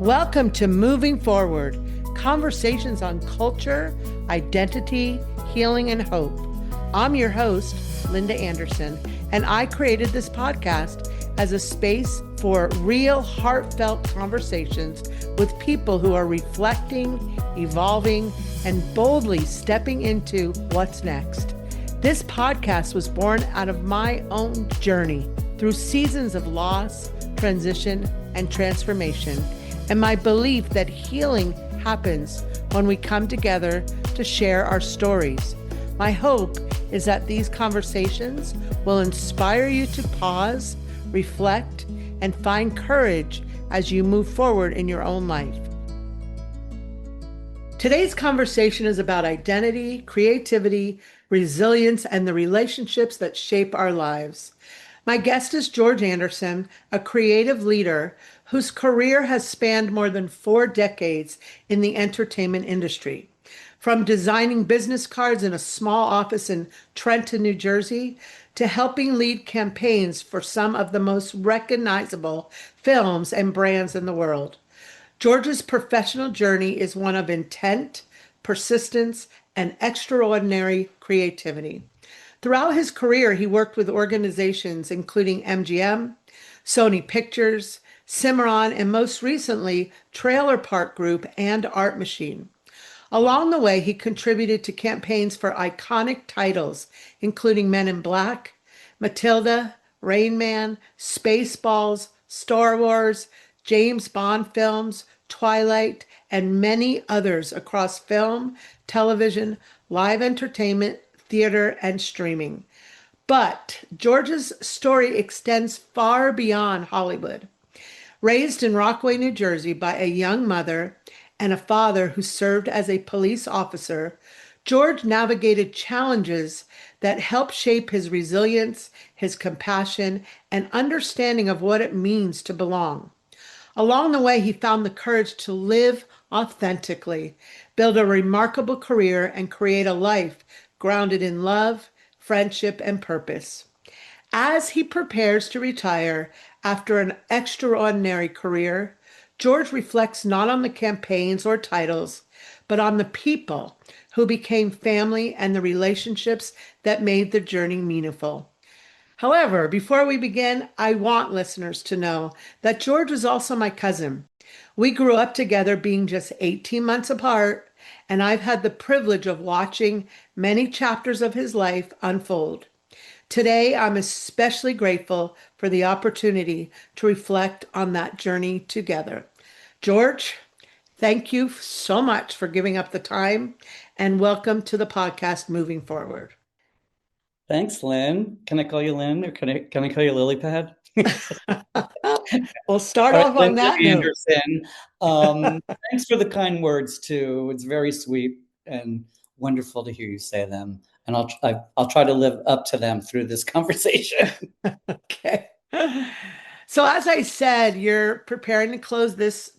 Welcome to Moving Forward, conversations on culture, identity, healing, and hope. I'm your host, Linda Anderson, and I created this podcast as a space for real, heartfelt conversations with people who are reflecting, evolving, and boldly stepping into what's next. This podcast was born out of my own journey through seasons of loss, transition, and transformation, and my belief that healing happens when we come together to share our stories. My hope is that these conversations will inspire you to pause, reflect, and find courage as you move forward in your own life. Today's conversation is about identity, creativity, resilience, and the relationships that shape our lives. My guest is George Anderson, a creative leader whose career has spanned more than 4 decades in the entertainment industry. From designing business cards in a small office in Trenton, New Jersey, to helping lead campaigns for some of the most recognizable films and brands in the world. George's professional journey is one of intent, persistence, and extraordinary creativity. Throughout his career, he worked with organizations including MGM, Sony Pictures, Cimarron, and most recently, Trailer Park Group and Art Machine. Along the way, he contributed to campaigns for iconic titles, including Men in Black, Matilda, Rain Man, Spaceballs, Star Wars, James Bond films, Twilight, and many others across film, television, live entertainment, theater, and streaming. But George's story extends far beyond Hollywood. Raised in Rockaway, New Jersey by a young mother and a father who served as a police officer, George navigated challenges that helped shape his resilience, his compassion, and understanding of what it means to belong. Along the way, he found the courage to live authentically, build a remarkable career, and create a life grounded in love, friendship, and purpose. As he prepares to retire after an extraordinary career, George reflects not on the campaigns or titles, but on the people who became family and the relationships that made the journey meaningful. However, before we begin, I want listeners to know that George was also my cousin. We grew up together being just 18 months apart, and I've had the privilege of watching many chapters of his life unfold. Today, I'm especially grateful for the opportunity to reflect on that journey together. George, thank you so much for giving up the time, and welcome to the podcast Moving Forward. Thanks, Lynn. Can I call you Lynn, or can I call you Lilypad? We'll start off on that note. Anderson. Thanks for the kind words too. It's very sweet and wonderful to hear you say them, and I'll try to live up to them through this conversation. Okay. So as I said, you're preparing to close this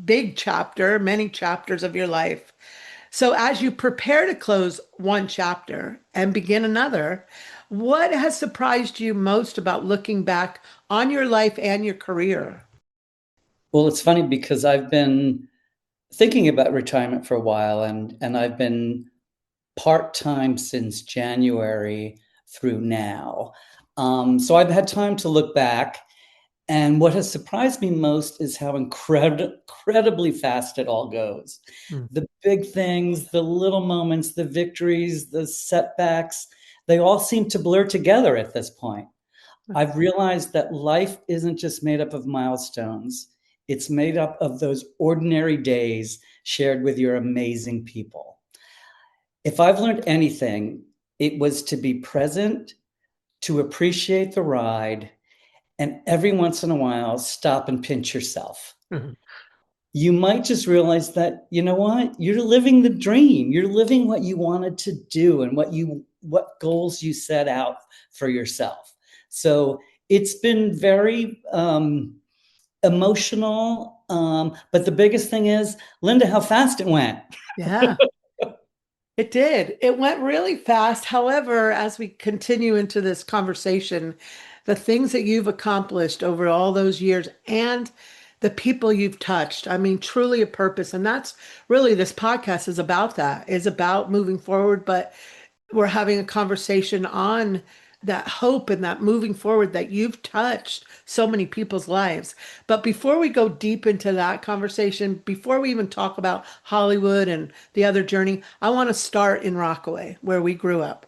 big chapter, many chapters of your life. So as you prepare to close one chapter and begin another, what has surprised you most about looking back on your life and your career? Well, it's funny because I've been thinking about retirement for a while, and I've been part-time since January through now. So I've had time to look back. And what has surprised me most is how incredibly fast it all goes. The big things, the little moments, the victories, the setbacks, they all seem to blur together at this point. I've realized that life isn't just made up of milestones. It's made up of those ordinary days shared with your amazing people. If I've learned anything, it was to be present, to appreciate the ride, and every once in a while, stop and pinch yourself. Mm-hmm. You might just realize that, you know what? You're living the dream. You're living what you wanted to do and what goals you set out for yourself. So it's been very emotional. But the biggest thing is, Linda, how fast it went. Yeah. It did. It went really fast. However, as we continue into this conversation, the things that you've accomplished over all those years and the people you've touched. I mean, truly a purpose. And that's really this podcast is about that, is about moving forward. But we're having a conversation on that hope and that moving forward that you've touched so many people's lives. But before we go deep into that conversation, before we even talk about Hollywood and the other journey, I want to start in Rockaway, where we grew up.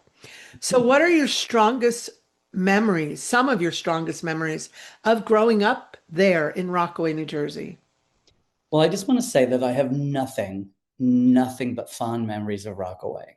So, what are your strongest memories, some of your strongest memories of growing up there in Rockaway, New Jersey? Well, I just want to say that I have nothing but fond memories of Rockaway.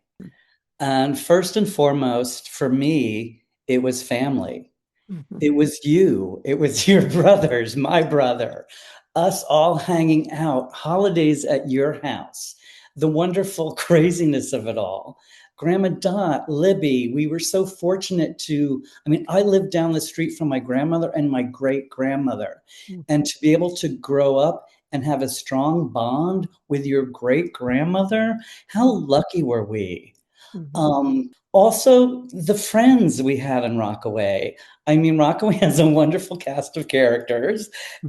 And first and foremost, for me, it was family. Mhm. It was you. It was your brothers, my brother, us all hanging out, holidays at your house, the wonderful craziness of it all. Grandma Dot, Libby, we were so fortunate I mean, I lived down the street from my grandmother and my great grandmother. And to be able to grow up and have a strong bond with your great grandmother, how lucky were we? Mhm. Also, the friends we had in Rockaway. I mean, Rockaway has a wonderful cast of characters,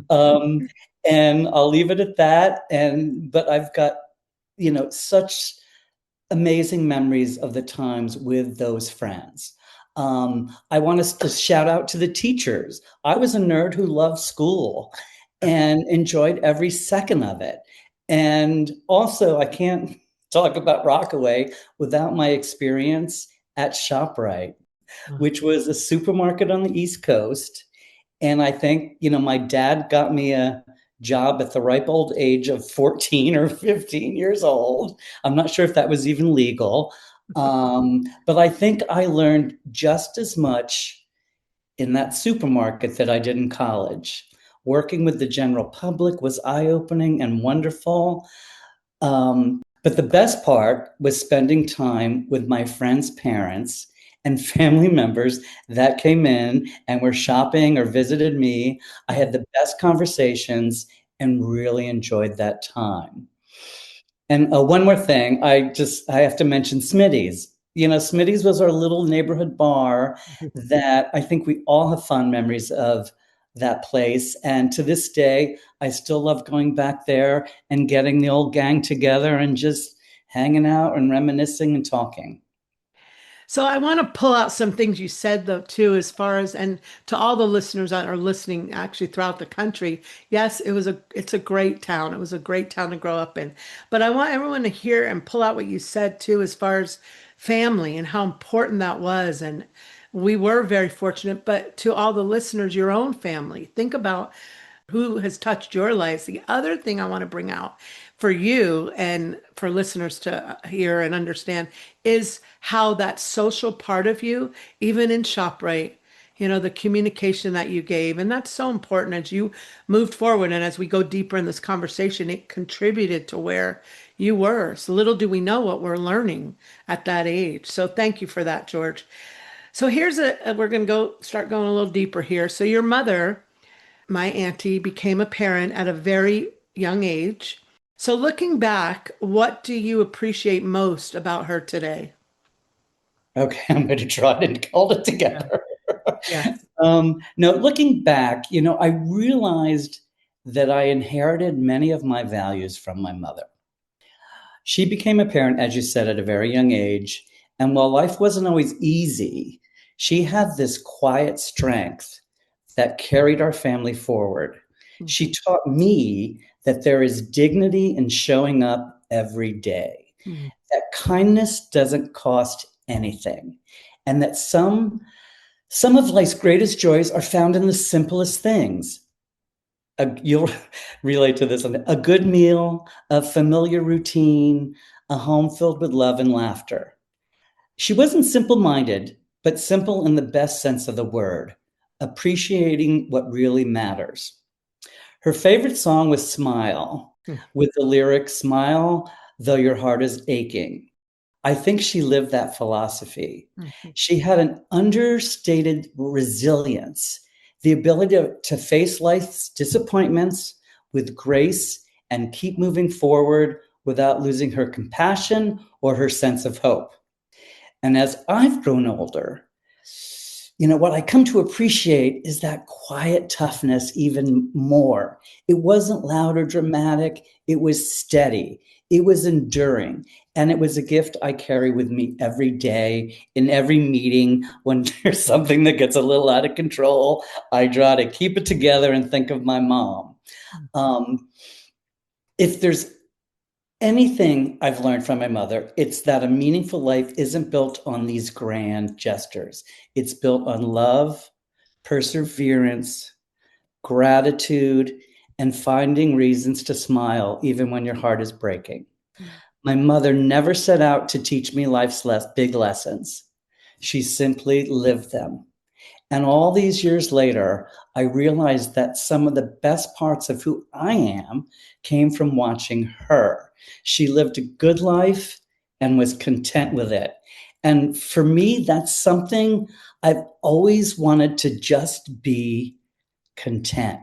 um, and I'll leave it at that. But I've got, such amazing memories of the times with those friends. I want us to shout out to the teachers. I was a nerd who loved school and enjoyed every second of it. And also, I can't talk about Rockaway without my experience at ShopRite, which was a supermarket on the East Coast. And I think, my dad got me a job at the ripe old age of 14 or 15 years old. I'm not sure if that was even legal. But I think I learned just as much in that supermarket that I did in college. Working with the general public was eye opening and wonderful. But the best part was spending time with my friends' parents and family members that came in and were shopping or visited me. I had the best conversations and really enjoyed that time. And one more thing, I have to mention Smitty's. Smitty's was our little neighborhood bar that I think we all have fond memories of that place. And to this day, I still love going back there and getting the old gang together and just hanging out and reminiscing and talking. So I want to pull out some things you said though too, as far as and to all the listeners that are listening actually throughout the country. Yes, it's a great town. It was a great town to grow up in. But I want everyone to hear and pull out what you said too, as far as family and how important that was. And we were very fortunate, but to all the listeners, your own family, think about who has touched your lives. The other thing I want to bring out for you and for listeners to hear and understand is how that social part of you, even in ShopRite, the communication that you gave. And that's so important as you moved forward. And as we go deeper in this conversation, it contributed to where you were. So little do we know what we're learning at that age. So thank you for that, George. So we're going to start going a little deeper here. So your mother, my auntie, became a parent at a very young age. So, looking back, what do you appreciate most about her today? Okay, I'm going to try to hold it Yeah. together. Yes. No, looking back, I realized that I inherited many of my values from my mother. She became a parent, as you said, at a very young age. And while life wasn't always easy, she had this quiet strength that carried our family forward. She Mhm. taught me that there is dignity in showing up every day, Mhm. that kindness doesn't cost anything, and that some of life's greatest joys are found in the simplest things. You'll relate to this one. A good meal, a familiar routine, a home filled with love and laughter. She wasn't simple minded, but simple in the best sense of the word, appreciating what really matters. Her favorite song was Smile, with the lyric, Smile, though your heart is aching. I think she lived that philosophy. Mhm. She had an understated resilience, the ability to face life's disappointments with grace and keep moving forward without losing her compassion or her sense of hope. And as I've grown older, What I come to appreciate is that quiet toughness even more. It wasn't loud or dramatic, it was steady, it was enduring. And it was a gift I carry with me every day in every meeting. When there's something that gets a little out of control, I try to keep it together and think of my mom. Um, if there's anything I've learned from my mother, it's that a meaningful life isn't built on these grand gestures. It's built on love, perseverance, gratitude, and finding reasons to smile even when your heart is breaking. My mother never set out to teach me life's big lessons. She simply lived them. And all these years later, I realized that some of the best parts of who I am came from watching her. She lived a good life and was content with it. And for me, that's something I've always wanted to just be content.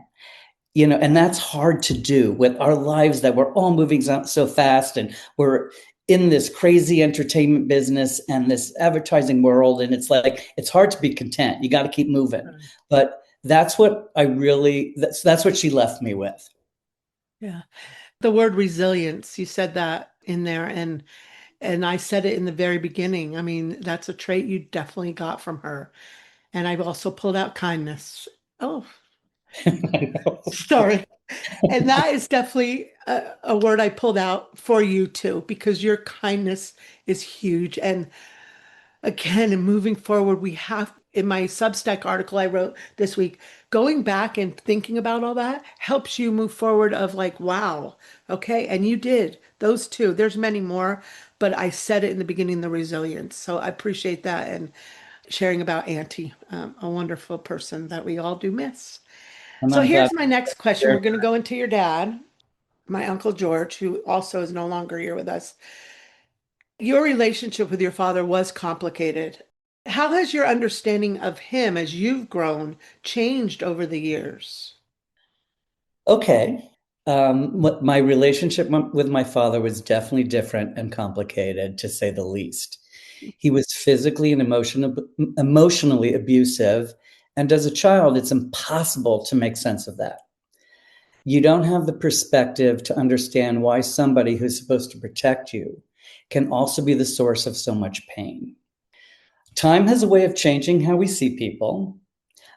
And that's hard to do with our lives that we're all moving so fast, and we're in this crazy entertainment business and this advertising world. And it's like, it's hard to be content. You got to keep moving. Right. But that's what she left me with. Yeah. The word resilience, you said that in there, and I said it in the very beginning. I mean, that's a trait you definitely got from her. And I've also pulled out kindness. Oh, sorry. And that is definitely a word I pulled out for you too, because your kindness is huge. And again, and moving forward, we have in my Substack article I wrote this week, going back and thinking about all that helps you move forward of like, wow, okay. And you did those two. There's many more, but I said it in the beginning, the resilience. So I appreciate that and sharing about Auntie, a wonderful person that we all do miss. And So I'm glad here's my next question. you're We're going to go into your dad, my Uncle George, who also is no longer here with us. Your relationship with your father was complicated. How has your understanding of him as you've grown changed over the years? okay. My relationship with my father was definitely different and complicated, to say the least. He was physically and emotionally abusive. And as a child, it's impossible to make sense of that. You don't have the perspective to understand why somebody who's supposed to protect you can also be the source of so much pain. Time has a way of changing how we see people,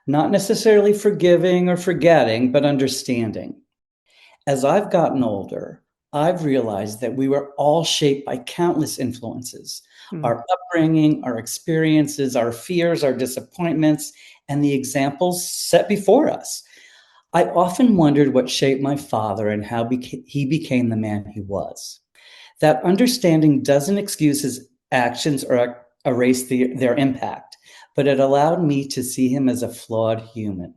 not necessarily forgiving or forgetting, but understanding. As I've gotten older, I've realized that we were all shaped by countless influences: Hmm. our upbringing, our experiences, our fears, our disappointments, and the examples set before us. I often wondered what shaped my father and how he became the man he was. That understanding doesn't excuse his actions or erase their impact, but it allowed me to see him as a flawed human.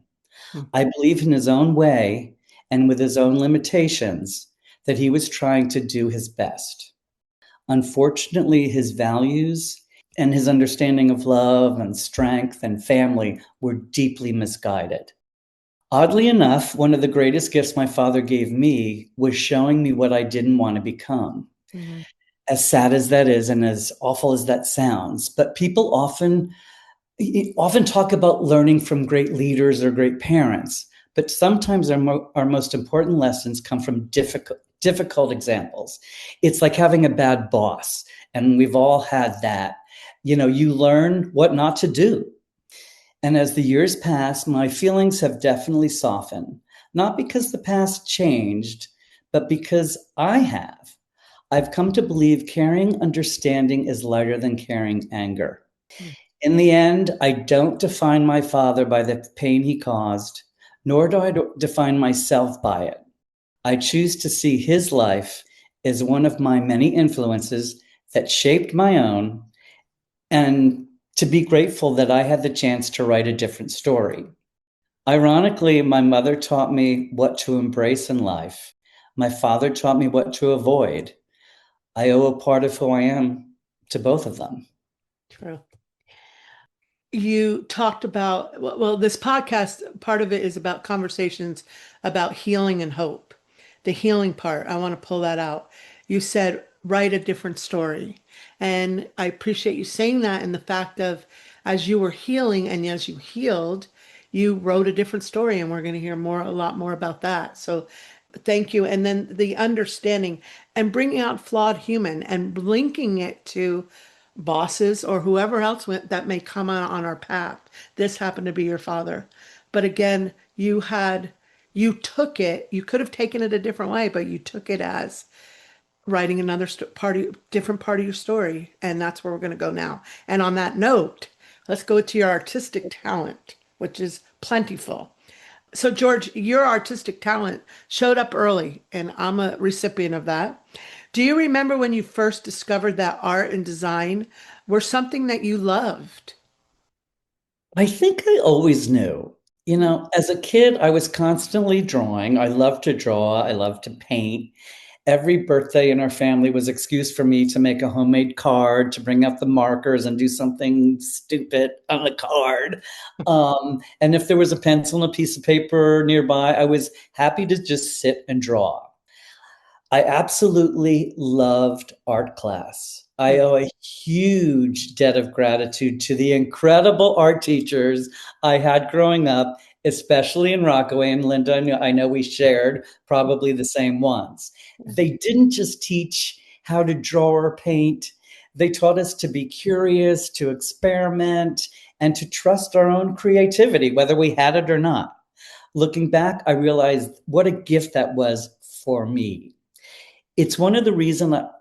Hmm. I believe in his own way and with his own limitations that he was trying to do his best. Unfortunately, his values and his understanding of love and strength and family were deeply misguided. Oddly enough, one of the greatest gifts my father gave me was showing me what I didn't want to become. Mhm. As sad as that is, and as awful as that sounds, but people often talk about learning from great leaders or great parents, but sometimes our most important lessons come from difficult examples. It's like having a bad boss, and we've all had that. You learn what not to do. And as the years pass, my feelings have definitely softened, not because the past changed, but because I have. I've come to believe carrying understanding is lighter than carrying anger. Hmm. In the end, I don't define my father by the pain he caused, nor do I define myself by it. I choose to see his life as one of my many influences that shaped my own, and to be grateful that I had the chance to write a different story. Ironically, my mother taught me what to embrace in life. My father taught me what to avoid. I owe a part of who I am to both of them. True. You talked about, well, this podcast, part of it is about conversations about healing and hope. The healing part, I want to pull that out. You said, write a different story. And I appreciate you saying that and the fact of as you were healing and as you healed, you wrote a different story, and we're going to hear a lot more about that. So thank you. And then the understanding and bringing out flawed human and linking it to bosses or whoever else that may come on our path. This happened to be your father. But again, you took it, you could have taken it a different way, but you took it as writing another different part of your story. And that's where we're going to go now. And on that note, let's go to your artistic talent, which is plentiful. So, George, your artistic talent showed up early, and I'm a recipient of that. Do you remember when you first discovered that art and design were something that you loved? I think I always knew. As a kid, I was constantly drawing. I loved to draw. I loved to paint. Every birthday in our family was excuse for me to make a homemade card, to bring out the markers and do something stupid on the card. And if there was a pencil and a piece of paper nearby, I was happy to just sit and draw. I absolutely loved art class. I owe a huge debt of gratitude to the incredible art teachers I had growing up, especially in Rockaway. And Linda, I know we shared probably the same ones. They didn't just teach how to draw or paint, they taught us to be curious, to experiment, and to trust our own creativity, whether we had it or not. Looking back, I realized what a gift that was for me. It's one of the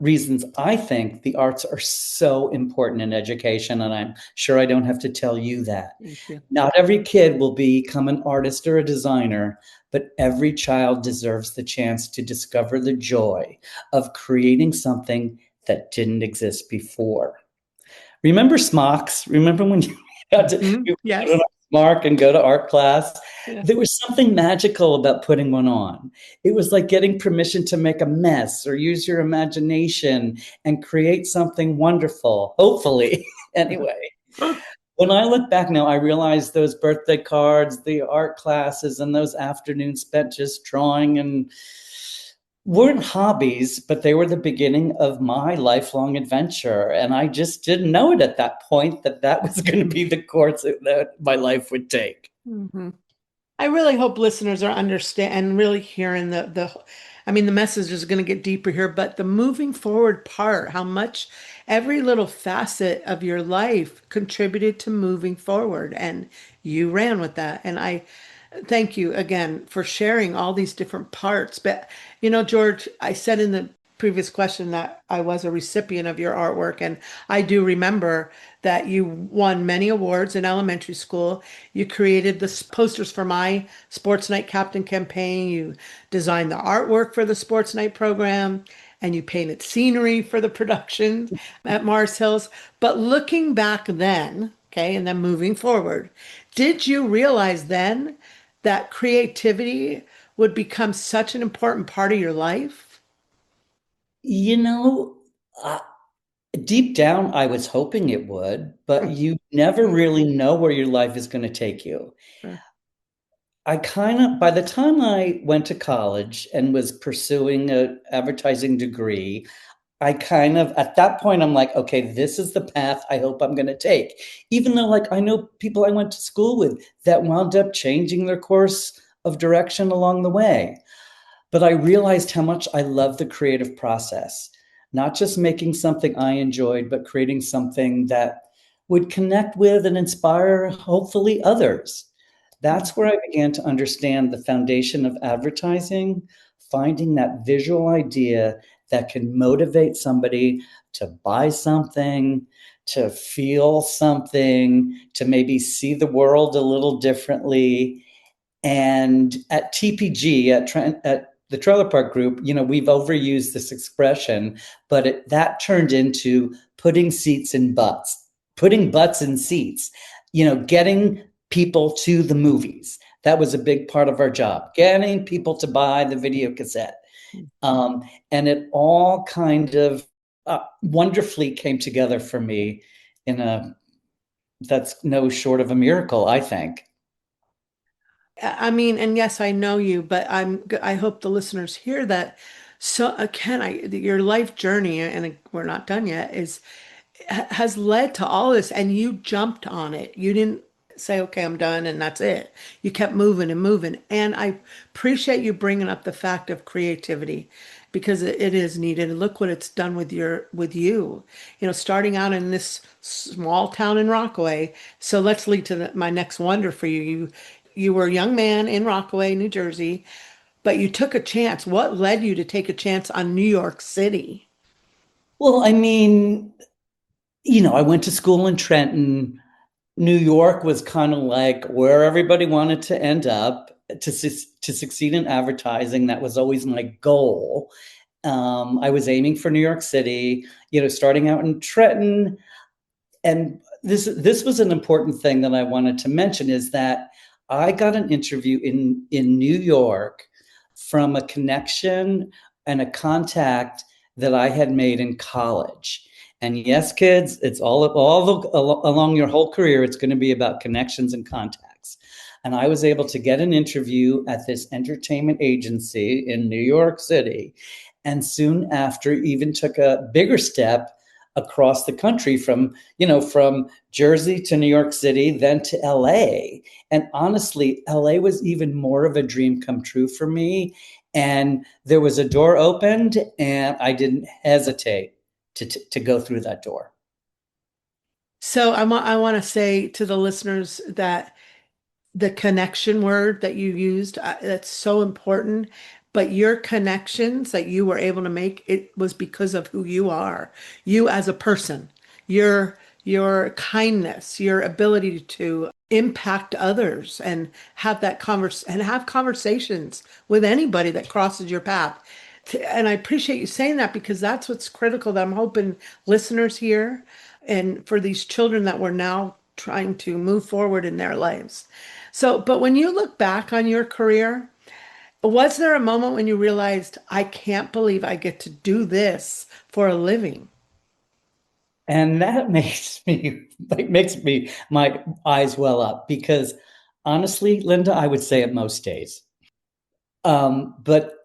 reasons I think the arts are so important in education, and I'm sure I don't have to tell you that. Thank you. Not every kid will become an artist or a designer, but every child deserves the chance to discover the joy of creating something that didn't exist before. Remember smocks? Remember when you had to you put on Yes. a smock and go to art class? Yeah. There was something magical about putting one on. It was like getting permission to make a mess or use your imagination and create something wonderful, hopefully. Anyway, when I look back now, I realize those birthday cards, the art classes, and those afternoons spent just drawing and weren't hobbies, but they were the beginning of my lifelong adventure. And I just didn't know it at that point that that was going to be the course that my life would take. Mhm. I really hope listeners are understand and really hearing the I mean the message is going to get deeper here, but the moving forward part, how much every little facet of your life contributed to moving forward, and you ran with that. And I thank you again for sharing all these different parts. But George, I said in the previous question that I was a recipient of your artwork, and I do remember that you won many awards in elementary school. You created the posters for my Sports Night Captain campaign. You designed the artwork for the Sports Night program, and you painted scenery for the production at Mars Hills. But looking back then, okay, and then moving forward, did you realize then that creativity would become such an important part of your life? You know, uh, Deep down, I was hoping it would, but you never really know where your life is going to take you. Sure. By the time I went to college and was pursuing a advertising degree, at that point, I'm like, okay, this is the path I hope I'm going to take. Even though, like, I know people I went to school with that wound up changing their course of direction along the way. But I realized how much I love the creative process, not just making something I enjoyed, but creating something that would connect with and inspire, hopefully, others. That's where I began to understand the foundation of advertising, finding that visual idea that can motivate somebody to buy something, to feel something, to maybe see the world a little differently. And at TPG, at the Trailer Park Group, we've overused this expression, but that turned into putting seats in butts, putting butts in seats, getting people to the movies. That was a big part of our job, getting people to buy the video cassette. And it all kind of wonderfully came together for me in a that's no short of a miracle, I think. I mean, and yes, I know you, but I hope the listeners hear that. So again, your life journey, and we're not done yet, has led to all this, and you jumped on it. You didn't say, okay, I'm done, and that's it. You kept moving and moving. And I appreciate you bringing up the fact of creativity because it is needed. And look what it's done with you. You know, starting out in this small town in Rockaway. So let's lead to my next wonder for you. You were a young man in Rockaway, New Jersey, but you took a chance. What led you to take a chance on New York City? Well, I mean, I went to school in Trenton. New York was kind of like where everybody wanted to end up to succeed in advertising. That was always my goal. I was aiming for New York City, starting out in Trenton. And this was an important thing that I wanted to mention is that I got an interview in New York from a connection and a contact that I had made in college. And yes, kids, it's along your whole career, it's going to be about connections and contacts. And I was able to get an interview at this entertainment agency in New York City. And soon after, even took a bigger step across the country from Jersey to New York City, then to LA. And honestly, LA was even more of a dream come true for me. And there was a door opened, and I didn't hesitate to go through that door. So I want to say to the listeners that the connection word that you used, that's so important. But your connections that you were able to make, it was because of who you are, you as a person, your kindness, your ability to impact others and have conversations with anybody that crosses your path. And I appreciate you saying that because that's what's critical that I'm hoping listeners hear and for these children that we're now trying to move forward in their lives. So, but when you look back on your career, was there a moment when you realized, I can't believe I get to do this for a living? And that makes me my eyes well up because honestly, Linda, I would say it most days. But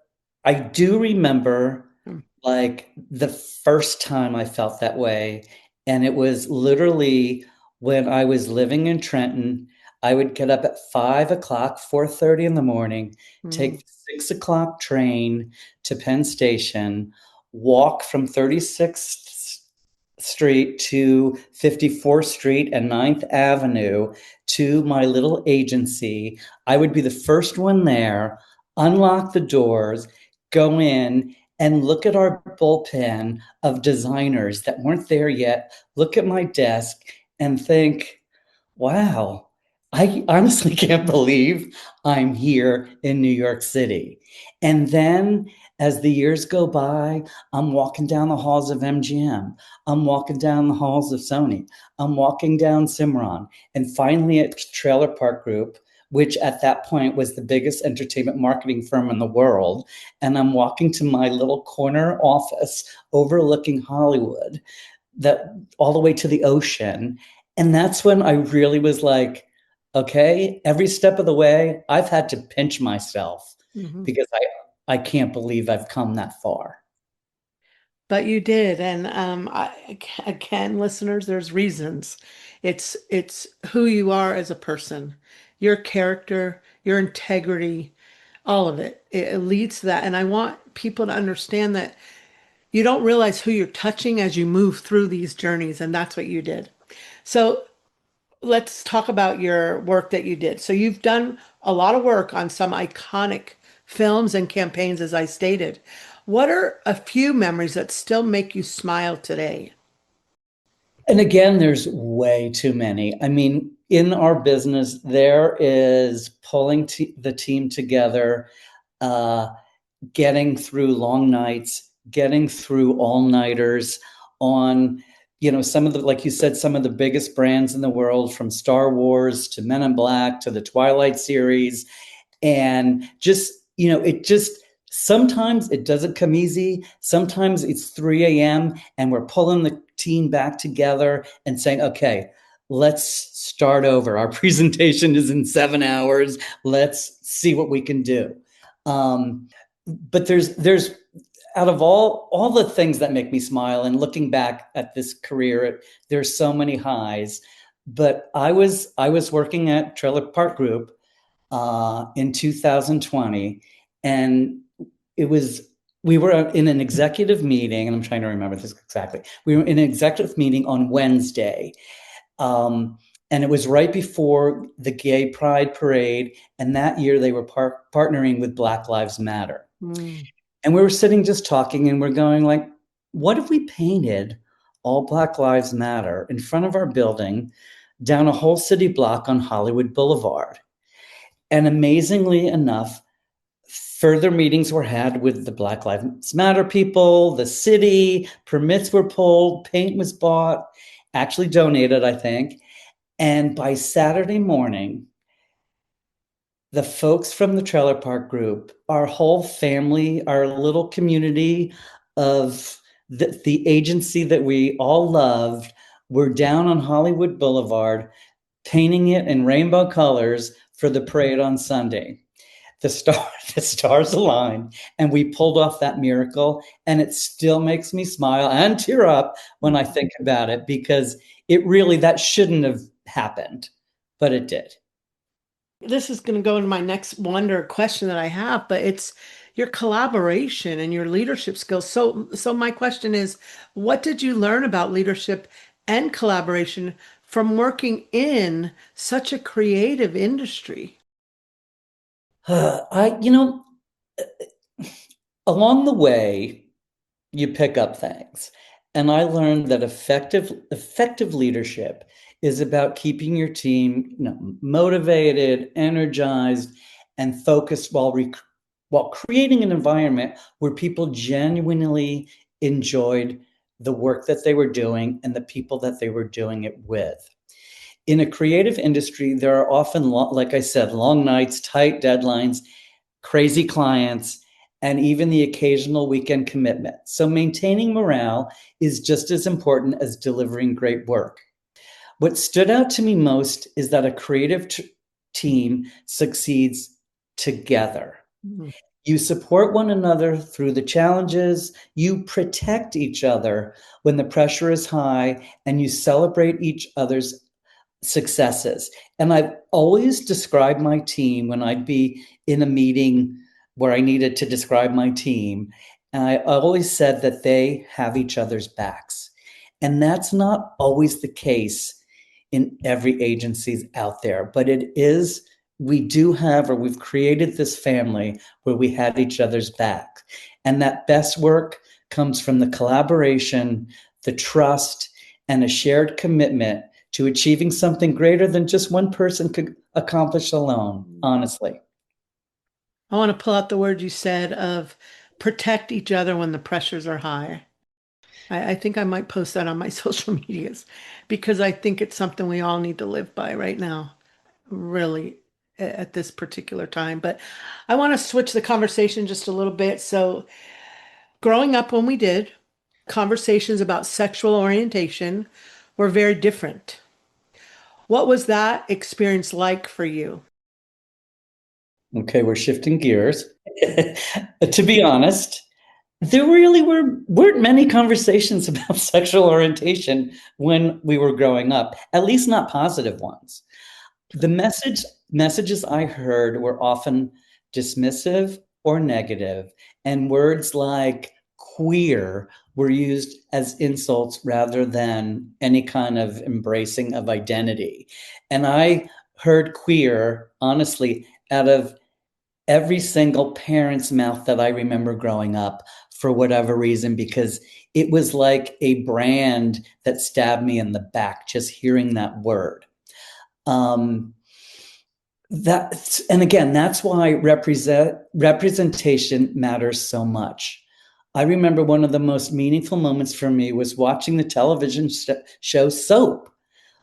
I do remember Hmm. like the first time I felt that way. And it was literally when I was living in Trenton. I would get up at 5 o'clock, 4:30 in the morning, Hmm. take the 6 o'clock train to Penn Station, walk from 36th Street to 54th Street and Ninth Avenue to my little agency. I would be the first one there, unlock the doors, go in, and look at our bullpen of designers that weren't there yet, look at my desk and think, wow, I honestly can't believe I'm here in New York City. And then as the years go by, I'm walking down the halls of MGM. I'm walking down the halls of Sony. I'm walking down Cimarron. And finally at Trailer Park Group, which at that point was the biggest entertainment marketing firm in the world. And I'm walking to my little corner office overlooking Hollywood, that all the way to the ocean. And that's when I really was like, okay, every step of the way, I've had to pinch myself Hmm. because I can't believe I've come that far. But you did, and again, listeners, there's reasons. It's who you are as a person, your character, your integrity, all of it. It leads to that, and I want people to understand that you don't realize who you're touching as you move through these journeys, and that's what you did. So let's talk about your work that you did. So you've done a lot of work on some iconic films and campaigns, as I stated. What are a few memories that still make you smile today? And again, there's way too many. I mean, in our business, there is pulling the team together, uh, getting through long nights, getting through all-nighters on, some of the, like you said, some of the biggest brands in the world, from Star Wars to Men in Black to the Twilight series. And just, it just, sometimes it doesn't come easy. Sometimes it's 3 a.m. and we're pulling the team back together and saying, okay, let's start over. Our presentation is in 7 hours. Let's see what we can do. But there's out of all the things that make me smile, and looking back at this career, there's so many highs. But I was working at Trailer Park Group in 2020, and it was we were in an executive meeting, and I'm trying to remember this exactly. We were in an executive meeting on Wednesday, and it was right before the Gay Pride Parade, and that year they were partnering with Black Lives Matter. Mm. And we were sitting just talking, and we're going like, what if we painted all Black Lives Matter in front of our building down a whole city block on Hollywood Boulevard? And amazingly enough, further meetings were had with the Black Lives Matter people, the city, permits were pulled, paint was bought, actually donated, I think. And by Saturday morning, the folks from the Trailer Park Group, our whole family, our little community of the agency that we all loved, were down on Hollywood Boulevard painting it in rainbow colors for the parade on Sunday. The star the stars aligned, and we pulled off that miracle, and it still makes me smile and tear up when I think about it, because it really, that shouldn't have happened, but it did. This is going to go into my next wonder question that I have, but it's your collaboration and your leadership skills. So my question is, what did you learn about leadership and collaboration from working in such a creative industry? I you know Along the way, you pick up things. And I learned that effective leadership is about keeping your team, motivated, energized, and focused, while creating an environment where people genuinely enjoyed the work that they were doing and the people that they were doing it with. In a creative industry, there are often, like I said, long nights, tight deadlines, crazy clients, and even the occasional weekend commitment. So maintaining morale is just as important as delivering great work. What stood out to me most is that a creative team succeeds together. Mm. You support one another through the challenges, you protect each other when the pressure is high, and you celebrate each other's successes. And I've always described my team when I'd be in a meeting where I needed to describe my team. And I always said that they have each other's backs. And that's not always the case in every agency out there, but it is. We do have, or we've created this family where we had each other's back. And that best work comes from the collaboration, the trust, and a shared commitment to achieving something greater than just one person could accomplish alone, honestly. I want to pull out the word you said of protect each other when the pressures are high. I think I might post that on my social medias because I think it's something we all need to live by right now, really, at this particular time. But I want to switch the conversation just a little bit. So, growing up when we did, conversations about sexual orientation were very different. What was that experience like for you? Okay, we're shifting gears. To be honest, there really weren't many conversations about sexual orientation when we were growing up, at least not positive ones. The messages I heard were often dismissive or negative, and words like queer were used as insults rather than any kind of embracing of identity. And I heard queer, honestly, out of every single parent's mouth that I remember growing up, for whatever reason, because it was like a brand that stabbed me in the back just hearing that word. Um, and again, that's why representation matters so much. I remember one of the most meaningful moments for me was watching the television show Soap,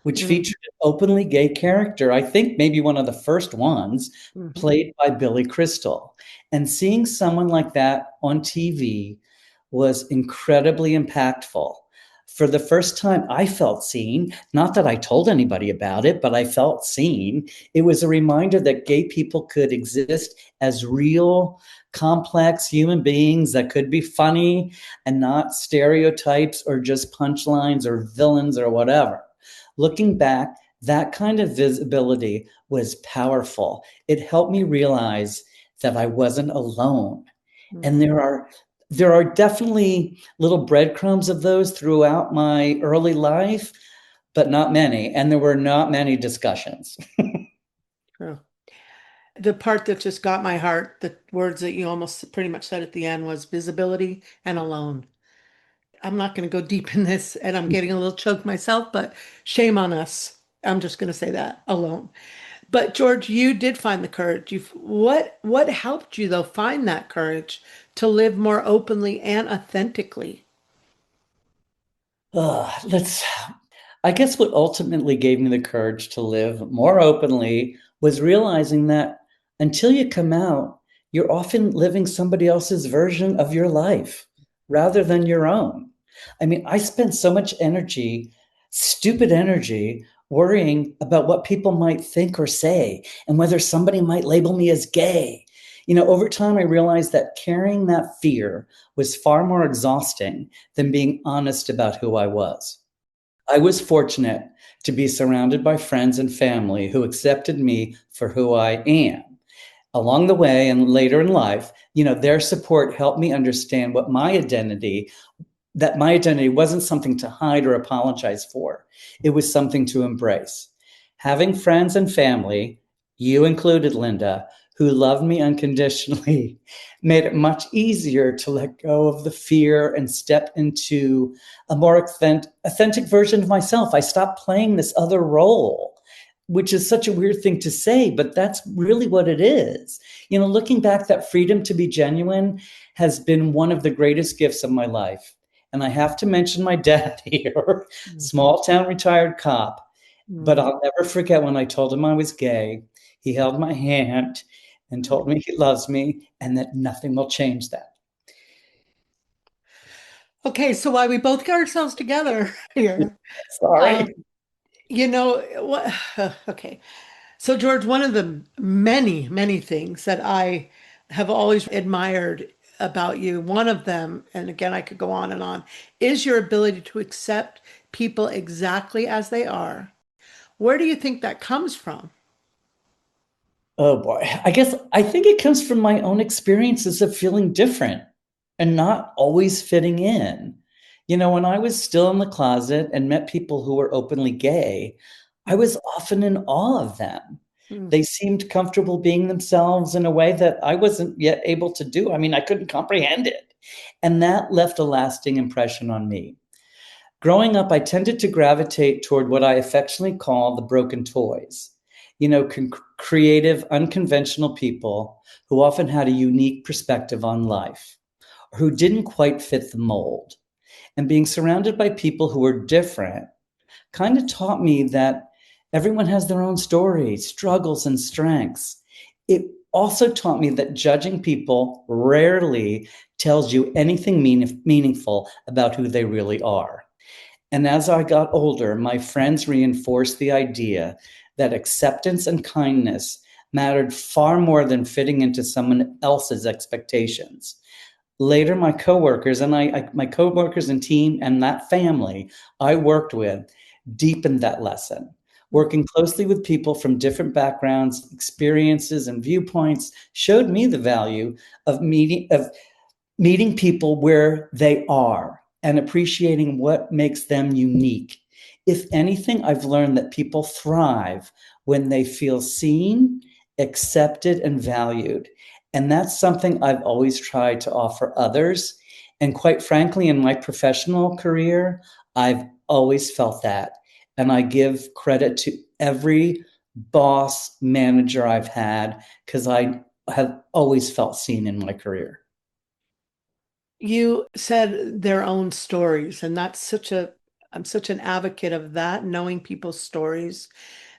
which Mm, featured an openly gay character, I think maybe one of the first ones, mhm. played by Billy Crystal. And seeing someone like that on TV was incredibly impactful. For the first time, I felt seen. Not that I told anybody about it, but I felt seen. It was a reminder that gay people could exist as real, complex human beings that could be funny and not stereotypes or just punchlines or villains or whatever. Looking back, that kind of visibility was powerful. It helped me realize that I wasn't alone. And Mm, there are definitely little breadcrumbs of those throughout my early life, but not many. And there were not many discussions. true. The part that just got my heart, the words that you almost pretty much said at the end was visibility and alone. I'm not going to go deep in this and I'm getting a little choked myself, but shame on us. I'm just going to say that alone. But George, you did find the courage. What helped you though find that courage to live more openly and authentically? Let's I guess what ultimately gave me the courage to live more openly was realizing that until you come out, you're often living somebody else's version of your life rather than your own. I mean, I spent so much energy, stupid energy, worrying about what people might think or say and whether somebody might label me as gay. Over time, I realized that carrying that fear was far more exhausting than being honest about who I was. I was fortunate to be surrounded by friends and family who accepted me for who I am. Along the way and later in life, their support helped me understand that my identity wasn't something to hide or apologize for. It was something to embrace. Having friends and family, you included, Linda, who loved me unconditionally, made it much easier to let go of the fear and step into a more authentic version of myself. I stopped playing this other role, which is such a weird thing to say, but that's really what it is. Looking back, that freedom to be genuine has been one of the greatest gifts of my life. And I have to mention my dad here, Mm, small town retired cop. But mm. I'll never forget when I told him I was gay. He held my hand and told me he loves me and that nothing will change that. Okay, so why we both got ourselves together here. Sorry. Um, you know what? Okay. So, George, one of the many, many things that I have always admired about you, one of them, and again, I could go on, is your ability to accept people exactly as they are. Where do you think that comes from? Oh boy. I think it comes from my own experiences of feeling different and not always fitting in. When I was still in the closet and met people who were openly gay, I Mm, was often in awe of them. mm. They seemed comfortable being themselves in a way that I wasn't yet able to do. I mean, I couldn't comprehend it. And that left a lasting impression on me. Growing up, I tended to gravitate toward what I affectionately call the broken toys. Creative, unconventional people who often had a unique perspective on life, or who didn't quite fit the mold. And being surrounded by people who were different kind of taught me that everyone has their own stories, struggles, and strengths. It also taught me that judging people rarely tells you anything meaningful about who they really are. And as I got older, my friends reinforced the idea that acceptance and kindness mattered far more than fitting into someone else's expectations. Later, my coworkers and team and that family I worked with deepened that lesson. Working closely with people from different backgrounds, experiences, and viewpoints showed me the value of meeting people where they are and appreciating what makes them unique. If anything, I've learned that people thrive when they feel seen, accepted, and valued. And that's something I've always tried to offer others. And quite frankly, in my professional career, I've always felt that. And I give credit to every boss, manager I've had because I have always felt seen in my career. You said their own stories, and I'm such an advocate of that, knowing people's stories.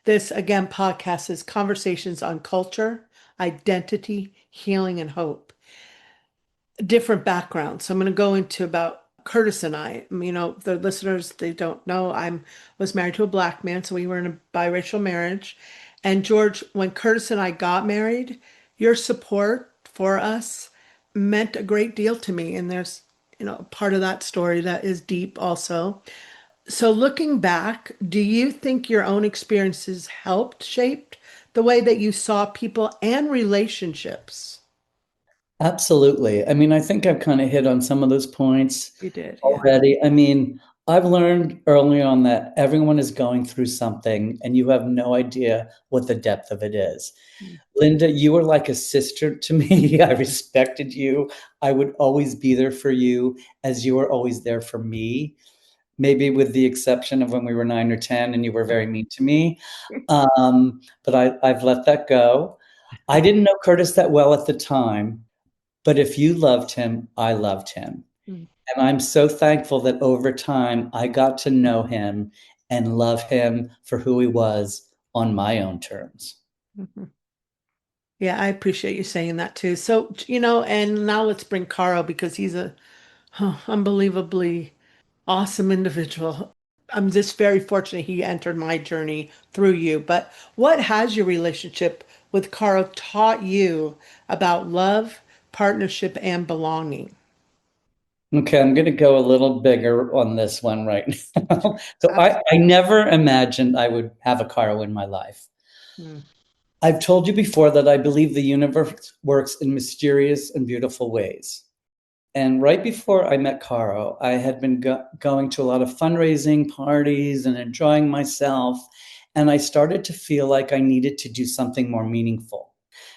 This, again, podcast is conversations on culture, identity, healing, and hope. Different backgrounds. So I'm going to go into about Curtis and I. The listeners, they don't know was married to a black man, so we were in a biracial marriage. And George, when Curtis and I got married, your support for us meant a great deal to me. And there's, part of that story that is deep also. So looking back, do you think your own experiences helped shaped the way that you saw people and relationships? Absolutely. I mean, I think I've kind of hit on some of those points You did, yeah. already. I mean, I've learned early on that everyone is going through something and you have no idea what the depth of it is. Linda, you were like a sister to me. I respected you. I would always be there for you as you were always there for me, maybe with the exception of when we were 9 or 10 and you were very mean to me. But I've let that go. I didn't know Curtis that well at the time, but if you loved him, I loved him. Mm. And I'm so thankful that over time I got to know him and love him for who he was on my own terms. Mhm. Yeah, I appreciate you saying that too. So, and now let's bring Caro because he's a unbelievably awesome individual. I'm just very fortunate he entered my journey through you. But what has your relationship with Caro taught you about love, partnership, and belonging? Okay, I'm going to go a little bigger on this one right now. So Abs- I never imagined I would have a Caro in my life. Mm, I've told you before that I believe the universe works in mysterious and beautiful ways. And right before I met Caro, I had been going to a lot of fundraising parties and enjoying myself. And I started to feel like I needed to do something more meaningful.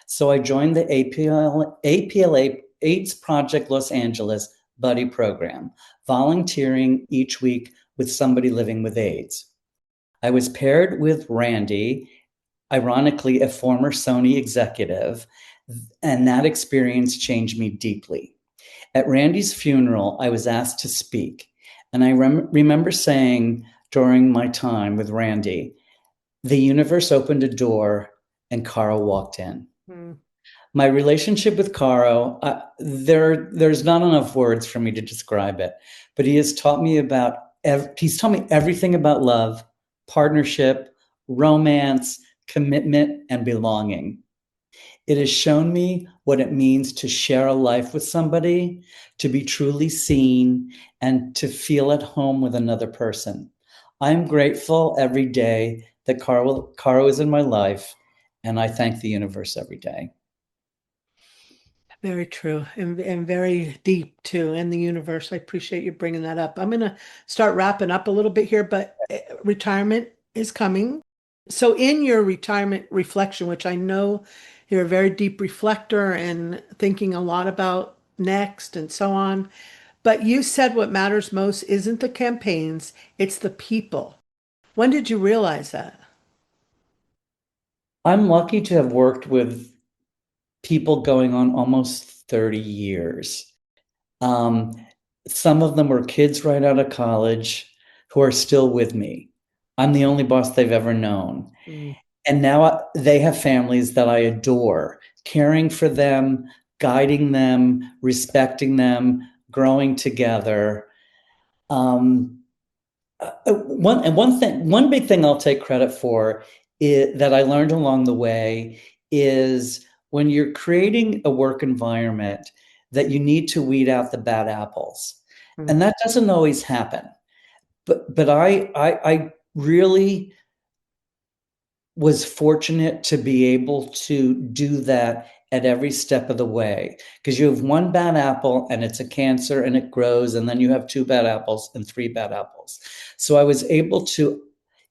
So I joined the APLA AIDS Project Los Angeles Buddy Program, volunteering each week with somebody living with AIDS. I was paired with Randy, ironically, a former Sony executive, and that experience changed me deeply. At Randy's funeral, I was asked to speak, and I remember saying during my time with Randy, the universe opened a door and Caro walked in. mm, My relationship with Caro, there's not enough words for me to describe it, but he's taught me everything about love, partnership, romance, commitment, and belonging. It has shown me what it means to share a life with somebody, to be truly seen, and to feel at home with another person. I'm grateful every day that Caro is in my life, and I thank the universe every day. very true and very deep too in the universe. I appreciate you bringing that up. I'm going to start wrapping up a little bit here, but retirement is coming. So, in your retirement reflection, which I know you're a very deep reflector and thinking a lot about next and so on, but you said what matters most isn't the campaigns, it's the people. When did you realize that? I'm lucky to have worked with people going on almost 30 years. Um, some of them were kids right out of college who are still with me. I'm the only boss they've ever known. Mm, And now they have families that I adore, caring for them, guiding them, respecting them, growing together. Um, one big thing I'll take credit for that I learned along the way is when you're creating a work environment that you need to weed out the bad apples, mm, and that doesn't always happen. But I really was fortunate to be able to do that at every step of the way because you have one bad apple and it's a cancer and it grows, and then you have two bad apples and three bad apples. So I was able to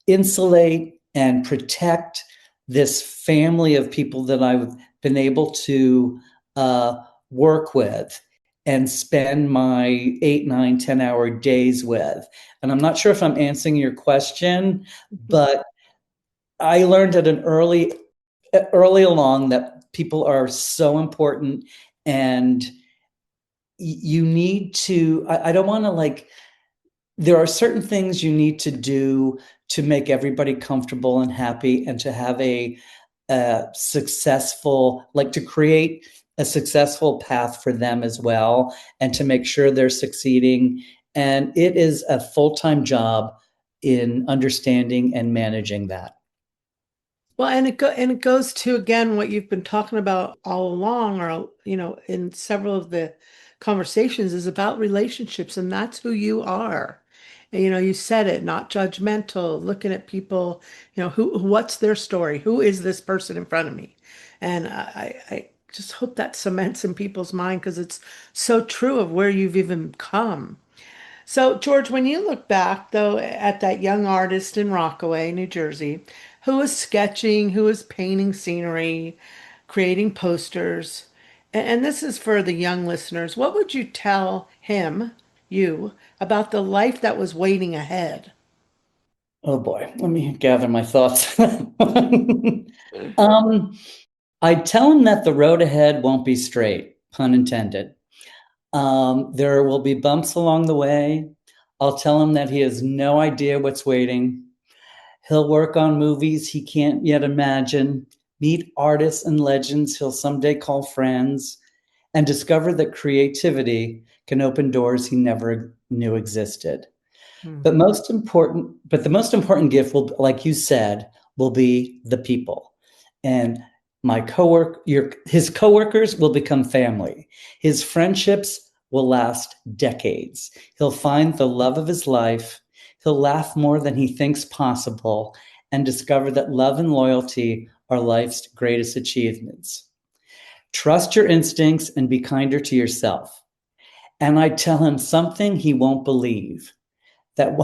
insulate and protect this family of people that I've been able to uh, work with and spend my 8, 9, 10 hour days with. And I'm not sure if I'm answering your question, but I learned at an early along that people are so important, and you need to, I don't want to like, there are certain things you need to do to make everybody comfortable and happy and to have a successful, like to create a successful path for them as well and to make sure they're succeeding. And it is a full-time job in understanding and managing that. Well, and it goes to again what you've been talking about all along, or in several of the conversations, is about relationships, and that's who you are. And, you said it, not judgmental, looking at people, what's their story? Who is this person in front of me? And I just hope that cements in people's mind because it's so true of where you've even come. So, George, when you look back, though, at that young artist in Rockaway, New Jersey, who was sketching, who was painting scenery, creating posters, and this is for the young listeners, what would you tell him, you, about the life that was waiting ahead? Oh boy, let me gather my thoughts. um, I tell him that the road ahead won't be straight, pun intended. There will be bumps along the way. I'll tell him that he has no idea what's waiting. He'll work on movies he can't yet imagine, meet artists and legends he'll someday call friends, and discover that creativity can open doors he never knew existed. Hmm. But the most important gift will, like you said, will be the people. And his coworkers will become family. His friendships will last decades. He'll find the love of his life. He'll laugh more than he thinks possible and discover that love and loyalty are life's greatest achievements. Trust your instincts and be kinder to yourself. And I tell him something he won't believe, that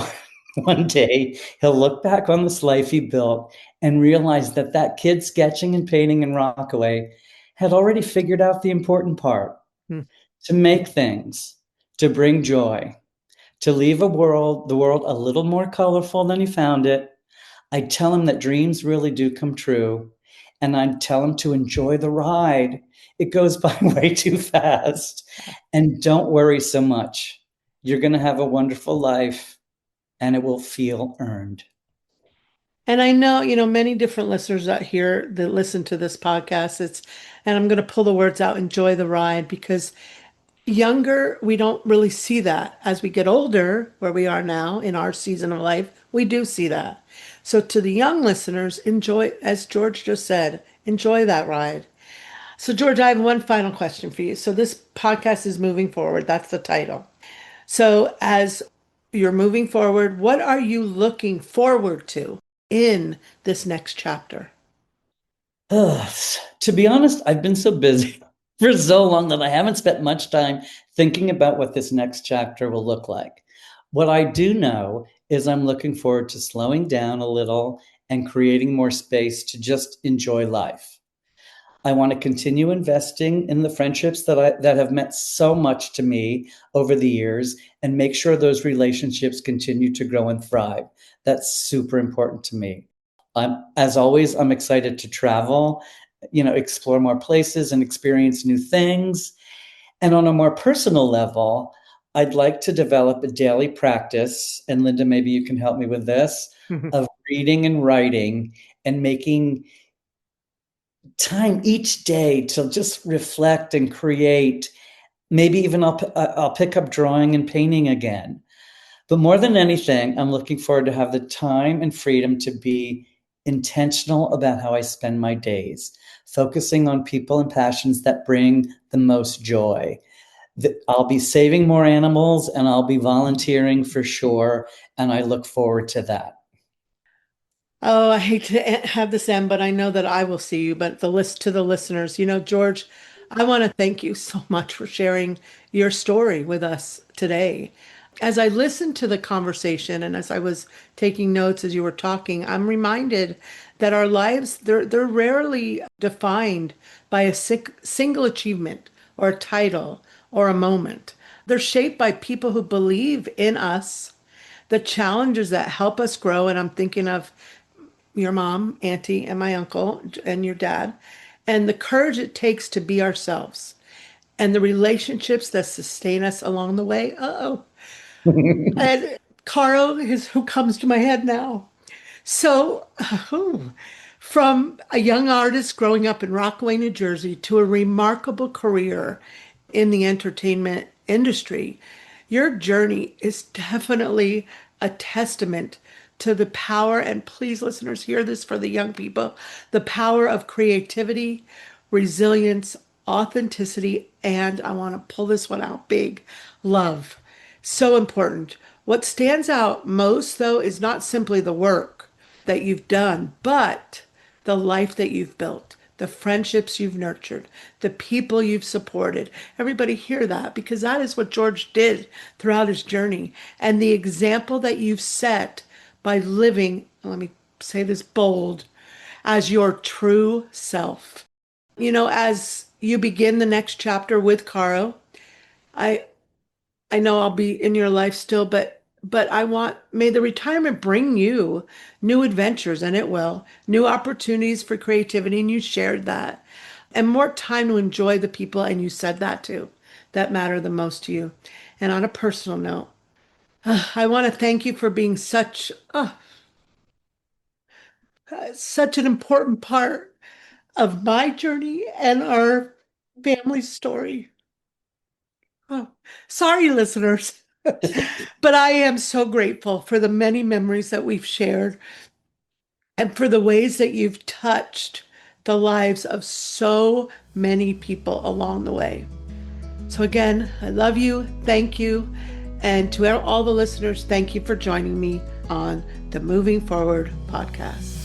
one day he'll look back on this life he built and realize that that kid sketching and painting in Rockaway had already figured out the important part: Hmm. to make things, to bring joy, to leave the world a little more colorful than he found it. I tell him that dreams really do come true, and I tell him to enjoy the ride. It goes by way too fast. And don't worry so much. You're going to have a wonderful life and it will feel earned. And I know, many different listeners out here that listen to this podcast. And I'm going to pull the words out, enjoy the ride, because younger, we don't really see that. As we get older, where we are now in our season of life, we do see that. So to the young listeners, enjoy, as George just said, enjoy that ride. So, George, I have one final question for you. So this podcast is moving forward. That's the title. So as you're moving forward, what are you looking forward to in this next chapter? Ugh, to be honest, I've been so busy for so long that I haven't spent much time thinking about what this next chapter will look like. What I do know is I'm looking forward to slowing down a little and creating more space to just enjoy life. I want to continue investing in the friendships that have meant so much to me over the years and make sure those relationships continue to grow and thrive. That's super important to me. As always, I'm excited to travel, explore more places and experience new things. And on a more personal level, I'd like to develop a daily practice, and Linda, maybe you can help me with this, of reading and writing and making time each day to just reflect and create. Maybe even I'll pick up drawing and painting again. But more than anything, I'm looking forward to have the time and freedom to be intentional about how I spend my days, focusing on people and passions that bring the most joy. I'll be saving more animals and I'll be volunteering for sure. And I look forward to that. Oh, I hate to have this end, but I know that I will see you. But the list to the listeners, George, I want to thank you so much for sharing your story with us today. As I listened to the conversation and as I was taking notes as you were talking, I'm reminded that our lives, they're rarely defined by a single achievement or a title or a moment. They're shaped by people who believe in us, the challenges that help us grow. And I'm thinking of your mom, auntie, and my uncle, and your dad, and the courage it takes to be ourselves, and the relationships that sustain us along the way. Oh, and Carl is who comes to my head now. So, from a young artist growing up in Rockaway, New Jersey, to a remarkable career in the entertainment industry, Your journey is definitely a testament to the power, and please, listeners, hear this for the young people, the power of creativity, resilience, authenticity, and I want to pull this one out big, love. So important. What stands out most, though, is not simply the work that you've done, but the life that you've built, the friendships you've nurtured, the people you've supported. Everybody hear that because that is what George did throughout his journey. And the example that you've set by living, let me say this bold, as your true self. As you begin the next chapter with Caro, I I know I'll be in your life still, but I want may the retirement bring you new adventures, and it will, new opportunities for creativity, and you shared that, and more time to enjoy the people, and you said that too, that matter the most to you. And on a personal note, I want to thank you for being such an important part of my journey and our family story. Oh, sorry, listeners. But I am so grateful for the many memories that we've shared and for the ways that you've touched the lives of so many people along the way. So, again, I love you. Thank you. And to all the listeners, thank you for joining me on the Moving Forward podcast.